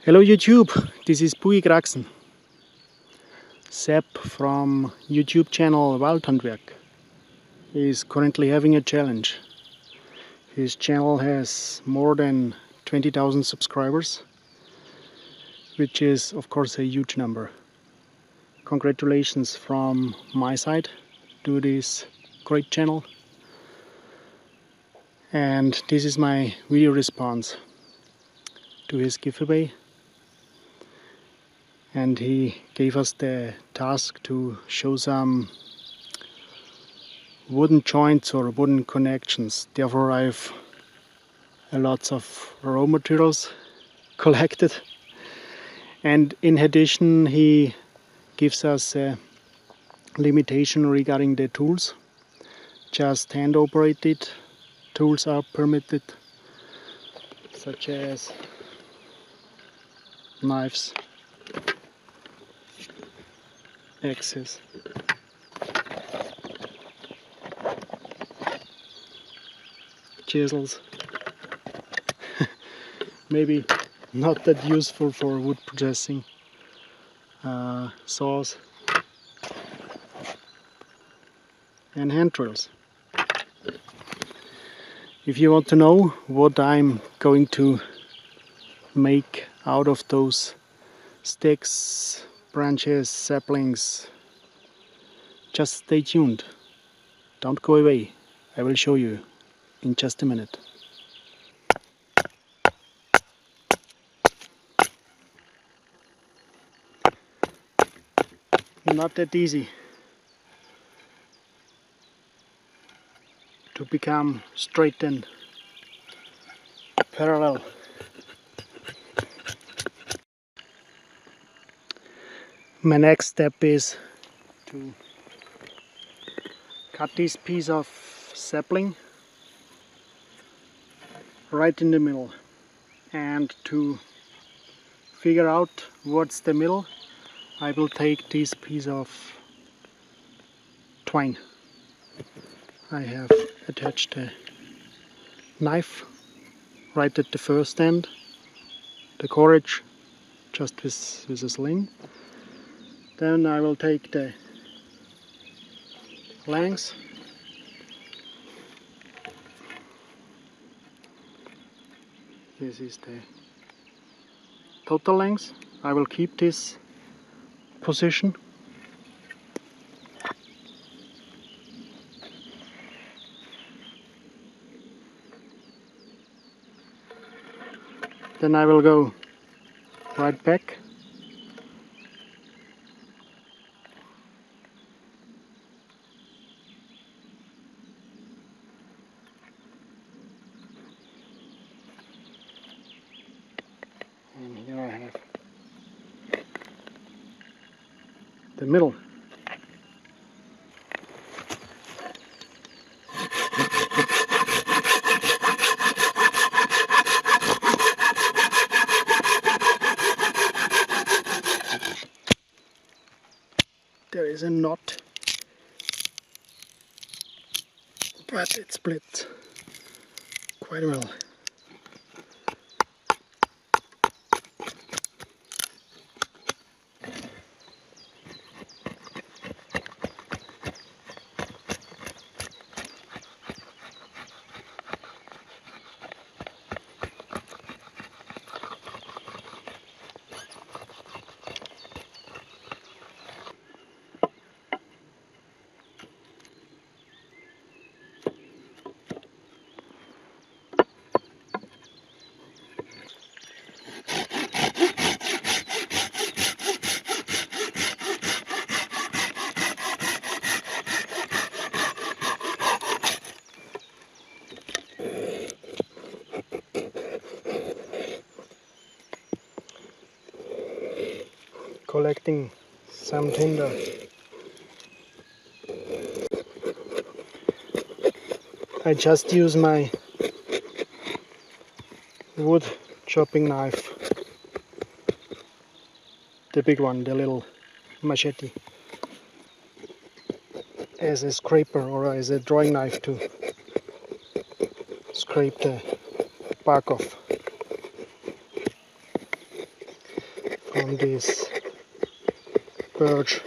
Hello YouTube, this is bugikraxn. Sepp from YouTube channel Waldhandwerk is currently having a challenge. His channel has more than 20,000 subscribers, which is of course a huge number. Congratulations from my side to this great channel. And this is my video response to his giveaway. And he gave us the task to show some wooden joints or wooden connections. Therefore I've lots of raw materials collected, and in addition he gives us a limitation regarding the tools. Just hand operated tools are permitted, such as knives, axes, chisels. Maybe not that useful for wood processing. Saws and hand drills. If you want to know what I'm going to make out of those sticks, branches, saplings, just stay tuned. Don't go away. I will show you in just a minute. Not that easy to become straight and parallel. My next step is to cut this piece of sapling right in the middle, and to figure out what's the middle, I will take this piece of twine. I have attached a knife right at the first end, the courage just with a sling. Then I will take the length, this is the total length. I will keep this position. Then I will go right back . And here I have the middle. There is a knot, but it splits quite well. Collecting some tinder. I just use my wood chopping knife, the big one, the little machete, as a scraper or as a drawing knife to scrape the bark off. on this birch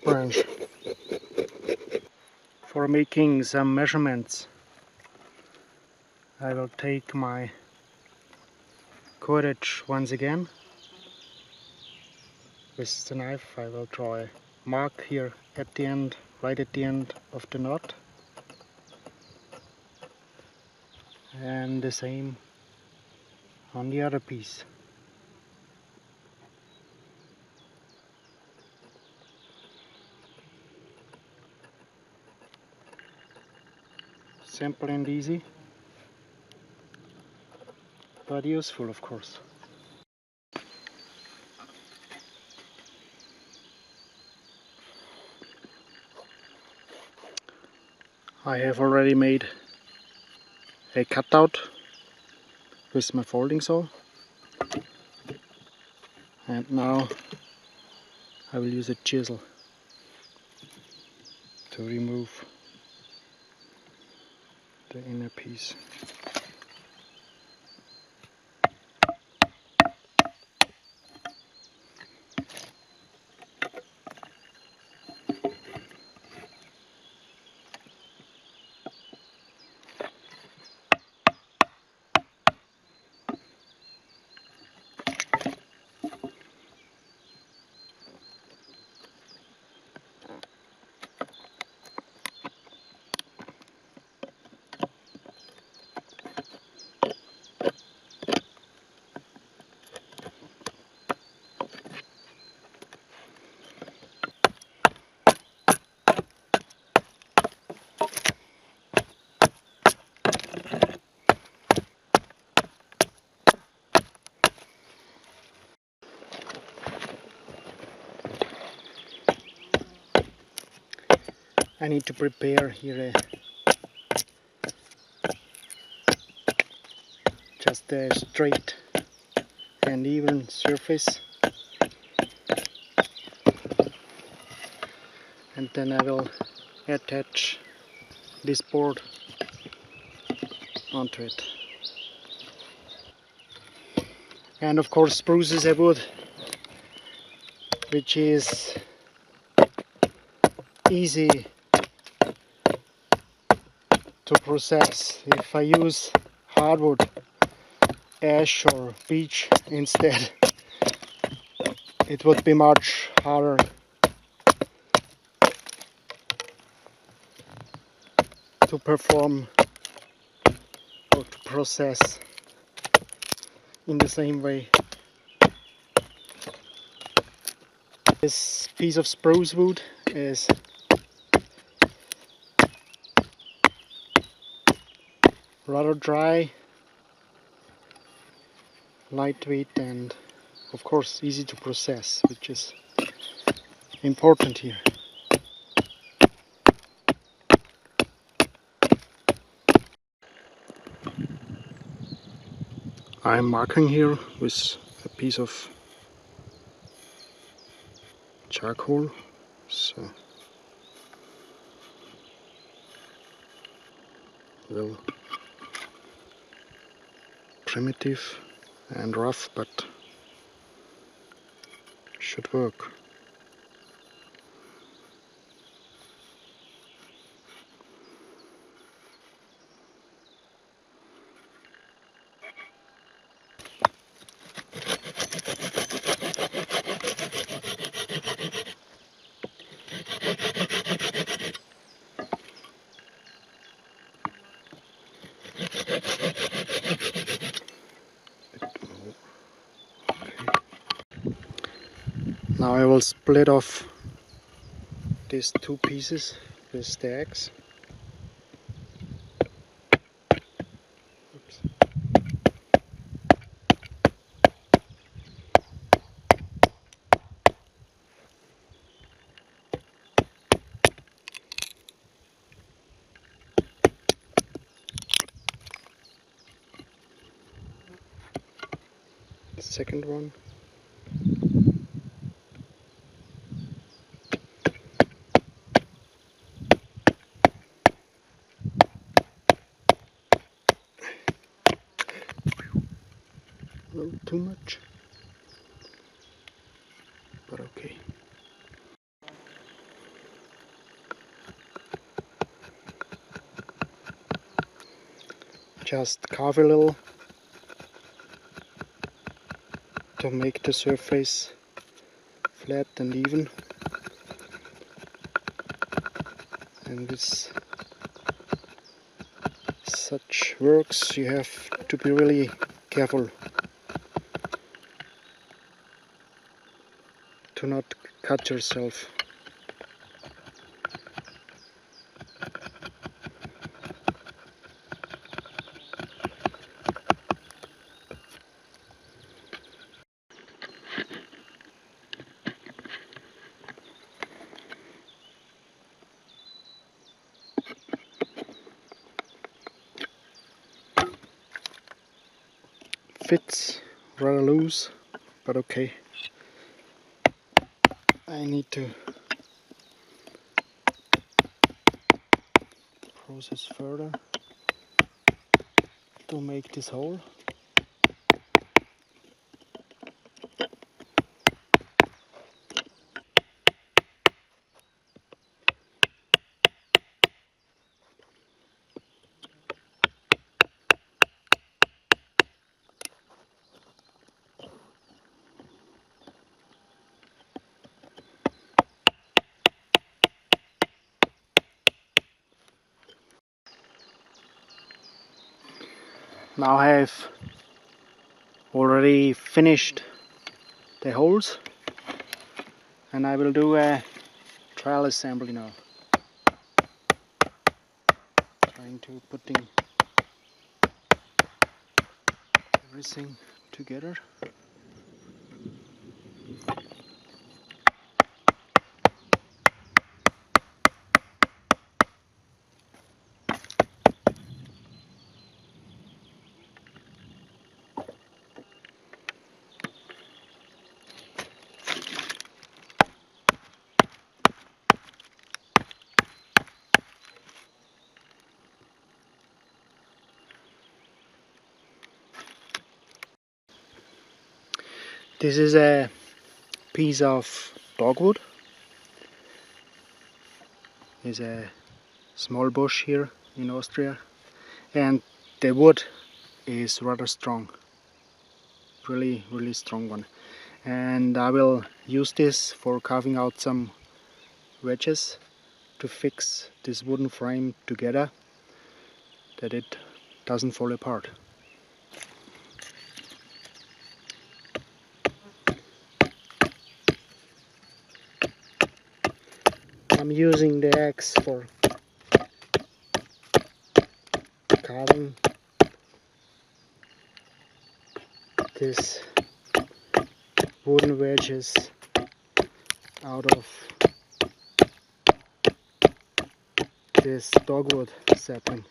branch. For making some measurements, I will take my cordage once again. With the knife I will draw a mark here at the end, right at the end of the knot. And the same on the other piece. Simple and easy, but useful, of course. I have already made a cutout with my folding saw, and now I will use a chisel to remove the inner piece. I need to prepare here just a straight and even surface, and then I will attach this board onto it. And of course spruce is a wood which is easy to process. If I use hardwood, ash or beech instead, it would be much harder to perform or to process in the same way. This piece of spruce wood is rather dry, lightweight, and of course easy to process, which is important here. I'm marking here with a piece of charcoal, so well, primitive and rough, but should work. Now I will split off these two pieces with the axe. Oops. The second one. little too much, but okay. Just carve a little to make the surface flat and even, and this such works you have to be really careful to not cut yourself. Fits rather loose, but okay. I need to process further to make this hole. Now I have already finished the holes, and I will do a trial assembly now. Trying to putting everything together. This is a piece of dogwood. There's a small bush here in Austria, and the wood is rather strong, really strong one. And I will use this for carving out some wedges to fix this wooden frame together, that it doesn't fall apart. I'm using the axe for carving these wooden wedges out of this dogwood sapling.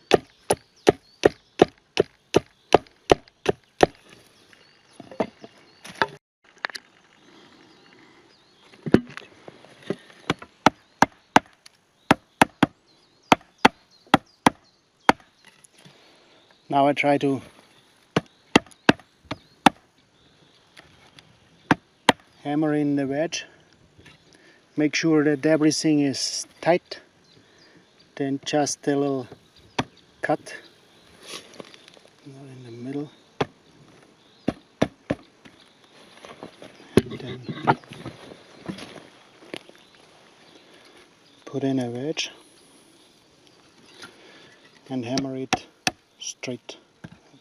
Now I try to hammer in the wedge, make sure that everything is tight, then just a little cut in the middle, and then put in a wedge and hammer it straight,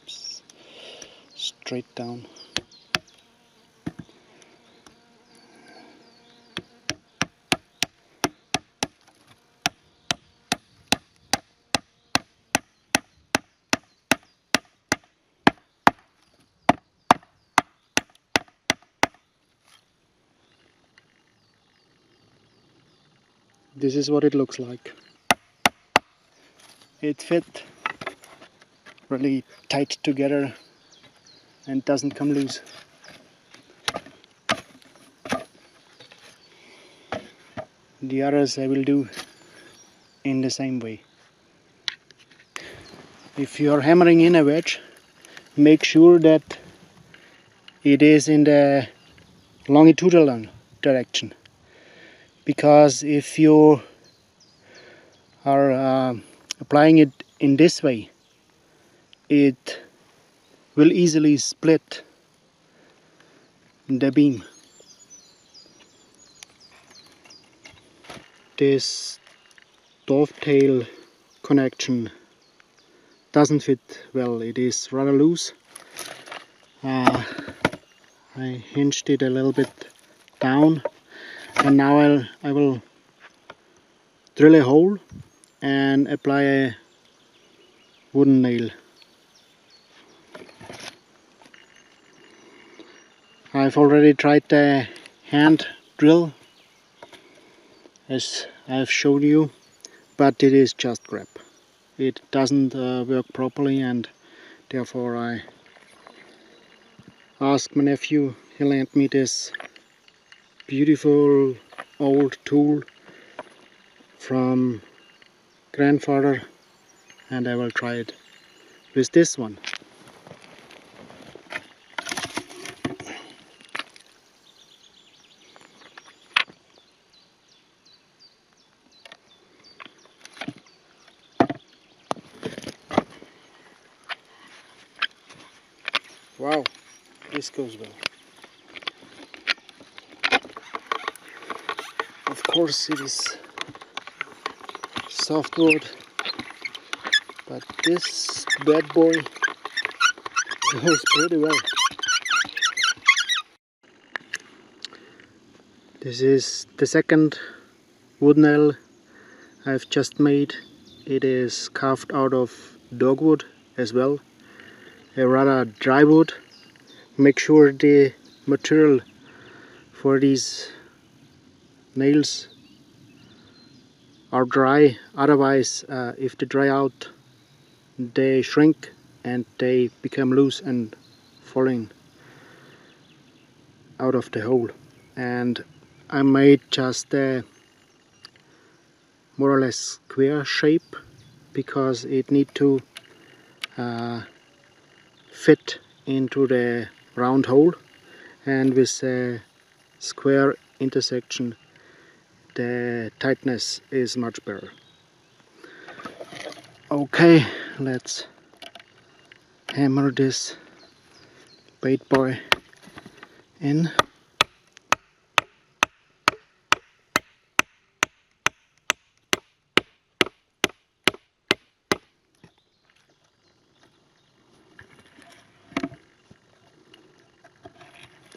straight down. This is what it looks like. It fit really tight together and doesn't come loose. The others I will do in the same way. If you are hammering in a wedge, make sure that it is in the longitudinal direction, because if you are applying it in this way, it will easily split the beam. This dovetail connection doesn't fit well, it is rather loose. I hinged it a little bit down, and now I will drill a hole and apply a wooden nail. I've already tried the hand drill as I've showed you, but it is just crap. It doesn't work properly, and therefore I asked my nephew. He lent me this beautiful old tool from grandfather, and I will try it with this one. Wow, this goes well. Of course it is softwood, but this bad boy goes pretty well. This is the second wood nail I've just made. It is carved out of dogwood as well, a rather dry wood. Make sure the material for these nails are dry, otherwise if they dry out they shrink and they become loose and falling out of the hole. And I made just a more or less square shape because it need to fit into the round hole, and with a square intersection the tightness is much better. Okay, let's hammer this bait boy in.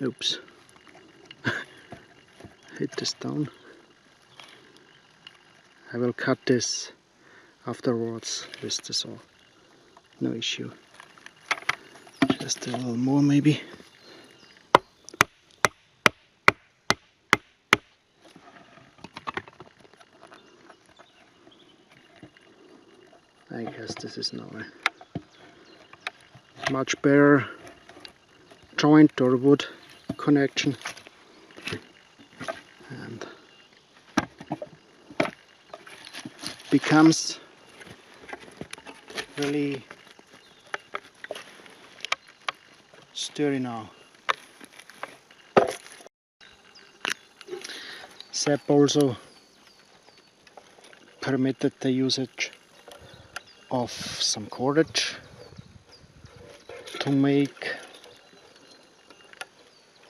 Oops, hit the stone. I will cut this afterwards with the saw, no issue. Just a little more maybe. I guess this is now a much better joint or wood connection, and becomes really sturdy now. Sepp also permitted the usage of some cordage to make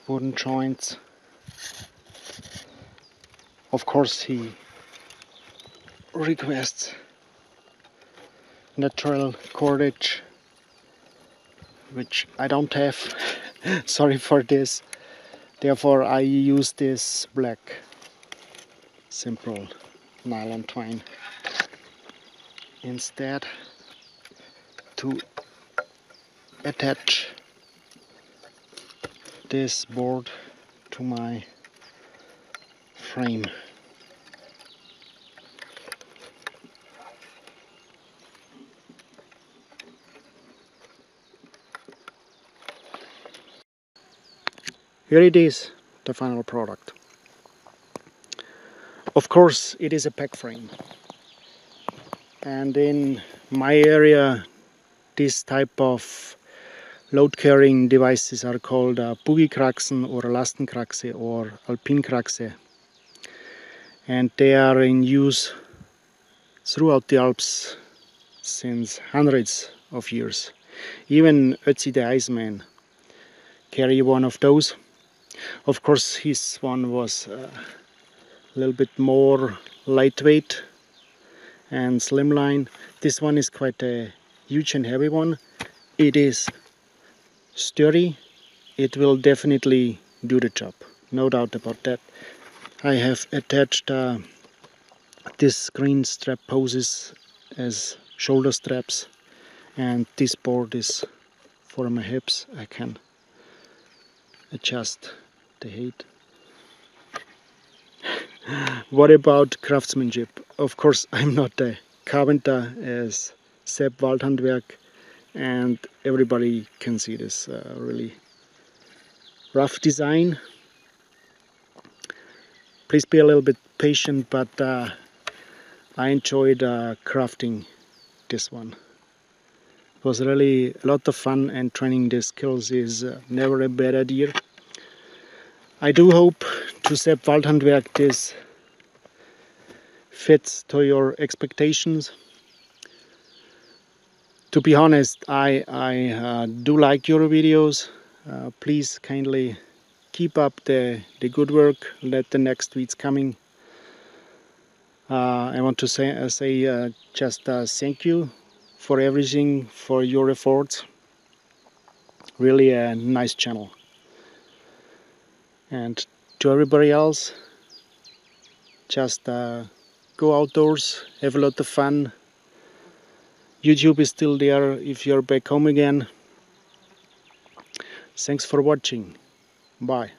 wooden joints. Of course he requests natural cordage, which I don't have. Sorry for this. Therefore I use this black simple nylon twine instead to attach this board to my frame. Here it is, the final product. Of course it is a pack frame, and in my area this type of load-carrying devices are called bugikraxn or lastenkraxe or alpinkraxe, and they are in use throughout the Alps since hundreds of years. Even Ötzi the Iceman carry one of those. Of course, his one was a little bit more lightweight and slimline. This one is quite a huge and heavy one. It is sturdy. It will definitely do the job, no doubt about that. I have attached this screen strap poses as shoulder straps, and this board is for my hips. I can adjust the height. What about craftsmanship? Of course, I'm not a carpenter as Sepp Waldhandwerk, and everybody can see this really rough design. Please be a little bit patient, but I enjoyed crafting this one. It was really a lot of fun, and training the skills is never a bad idea. I do hope to Sepp Waldhandwerk this fits to your expectations. To be honest, I do like your videos. Please kindly keep up the good work. Let the next tweets coming. I want to say just thank you for everything, for your efforts. Really a nice channel. And to everybody else, just go outdoors, have a lot of fun. YouTube is still there if you're back home again. Thanks for watching. Bye.